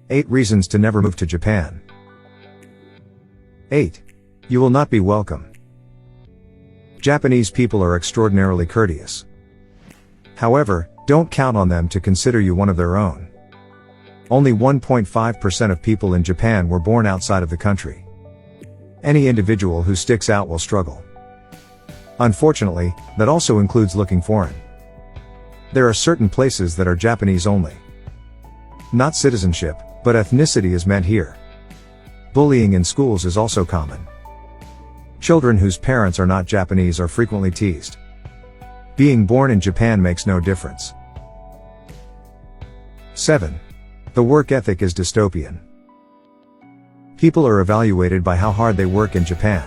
8 reasons to never move to Japan. 8. You will not be welcome. Japanese people are extraordinarily courteous. However, don't count on them to consider you one of their own. Only 1.5% of people in Japan were born outside of the country. Any individual who sticks out will struggle. Unfortunately, that also includes looking foreign. There are certain places that are Japanese only. Not citizenship, but ethnicity is meant here. Bullying in schools is also common. Children whose parents are not Japanese are frequently teased. Being born in Japan makes no difference. 7. The work ethic is dystopian. People are evaluated by how hard they work in Japan.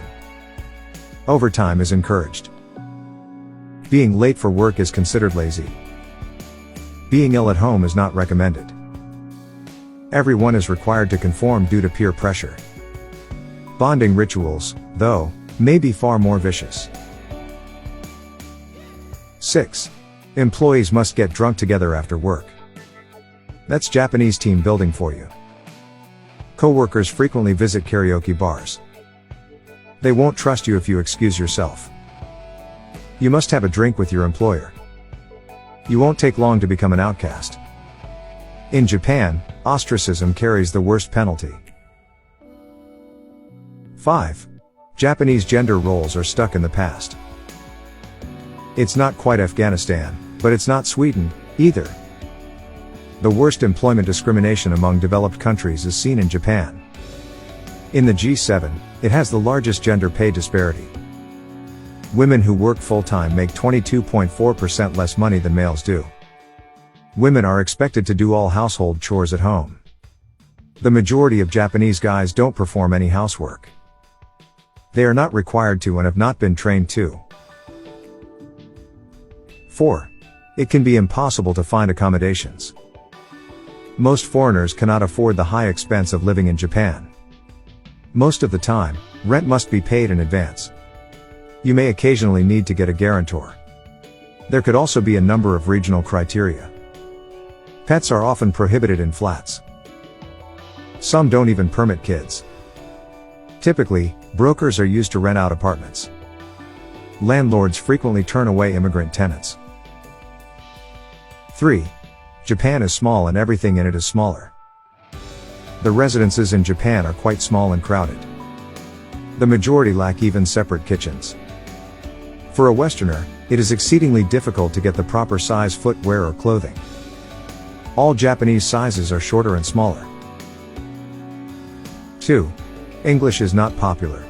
Overtime is encouraged. Being late for work is considered lazy. Being ill at home is not recommended. Everyone is required to conform due to peer pressure. Bonding rituals, though, may be far more vicious. 6. Employees must get drunk together after work. That's Japanese team building for you. Coworkers frequently visit karaoke bars. They won't trust you if you excuse yourself. You must have a drink with your employer. You won't take long to become an outcast. In Japan, ostracism carries the worst penalty. 5. Japanese gender roles are stuck in the past. It's not quite Afghanistan, but it's not Sweden, either. The worst employment discrimination among developed countries is seen in Japan. In the G7, it has the largest gender pay disparity. Women who work full-time make 22.4% less money than males do. Women are expected to do all household chores at home. The majority of Japanese guys don't perform any housework. They are not required to and have not been trained to. 4. It can be impossible to find accommodations. Most foreigners cannot afford the high expense of living in Japan. Most of the time, rent must be paid in advance. You may occasionally need to get a guarantor. There could also be a number of regional criteria. Pets are often prohibited in flats. Some don't even permit kids. Typically, brokers are used to rent out apartments. Landlords frequently turn away immigrant tenants. 3. Japan is small and everything in it is smaller. The residences in Japan are quite small and crowded. The majority lack even separate kitchens. For a Westerner, it is exceedingly difficult to get the proper size footwear or clothing. All Japanese sizes are shorter and smaller. 2. English is not popular.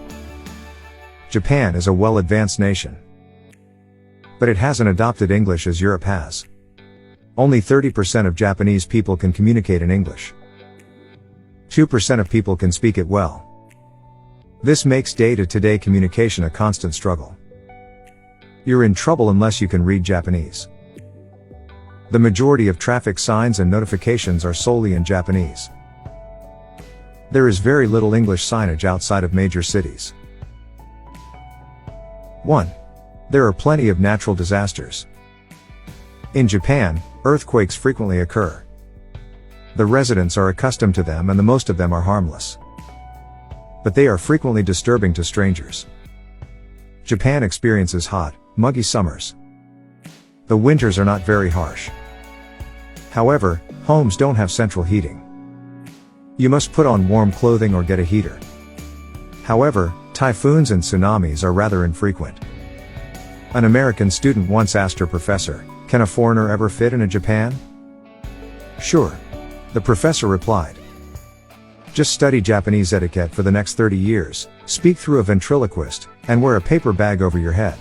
Japan is a well-advanced nation. But it hasn't adopted English as Europe has. Only 30% of Japanese people can communicate in English. 2% of people can speak it well. This makes day-to-day communication a constant struggle. You're in trouble unless you can read Japanese. The majority of traffic signs and notifications are solely in Japanese. There is very little English signage outside of major cities. 1. There are plenty of natural disasters. In Japan, earthquakes frequently occur. The residents are accustomed to them and the most of them are harmless. But they are frequently disturbing to strangers. Japan experiences hot, muggy summers. The winters are not very harsh. However, homes don't have central heating. You must put on warm clothing or get a heater. However, typhoons and tsunamis are rather infrequent. An American student once asked her professor, "Can a foreigner ever fit in a Japan?" "Sure," the professor replied. "Just study Japanese etiquette for the next 30 years, speak through a ventriloquist, and wear a paper bag over your head."